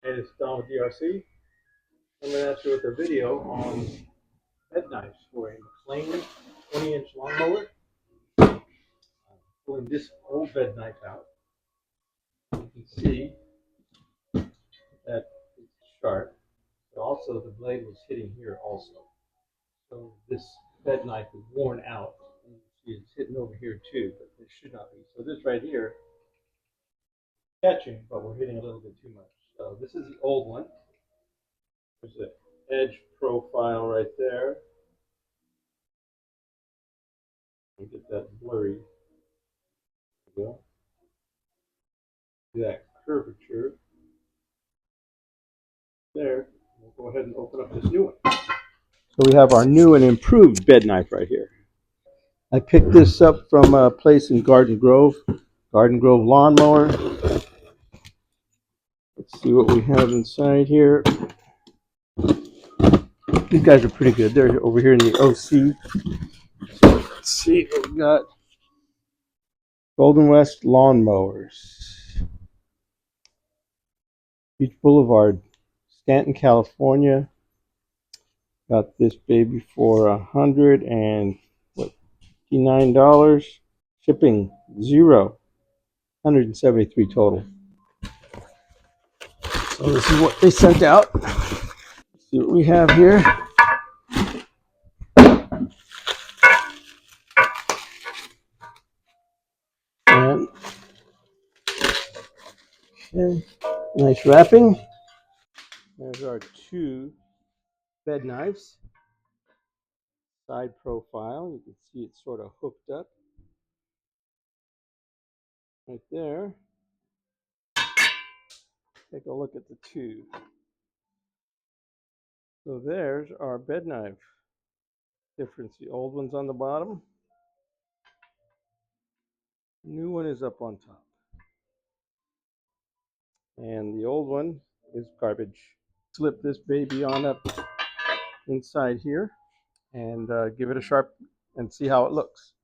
And it's Don with D.R.C. I'm going to ask you with a video on bed knives for a Mclane 20-inch lawnmower. Pulling this old bed knife out, you can see that it's sharp, but also the blade was hitting here also. So this bed knife is worn out. And you see it's hitting over here too, but it should not be. So this right here, catching, but we're hitting a little bit too much. So this is the old one. There's an edge profile right there. Let me get that blurry. There we go. That curvature there. We'll go ahead and open up this new one. So we have our new and improved bed knife right here. I picked this up from a place in Garden Grove Lawnmower. Let's see what we have inside here. These guys are pretty good. They're over here in the OC. Let's see what we got. Golden West Lawnmowers. Beach Boulevard, Stanton, California. Got this baby for $159. Shipping zero. 173 total. So this is what they sent out. Let's see what we have here. And okay, nice wrapping. There's our two bed knives. Side profile. You can see it's sort of hooked up right there. Take a look at the two. So there's our bed knife. Difference. The old one's on the bottom. New one is up on top. And the old one is garbage. Slip this baby on up inside here and give it a sharp and see how it looks.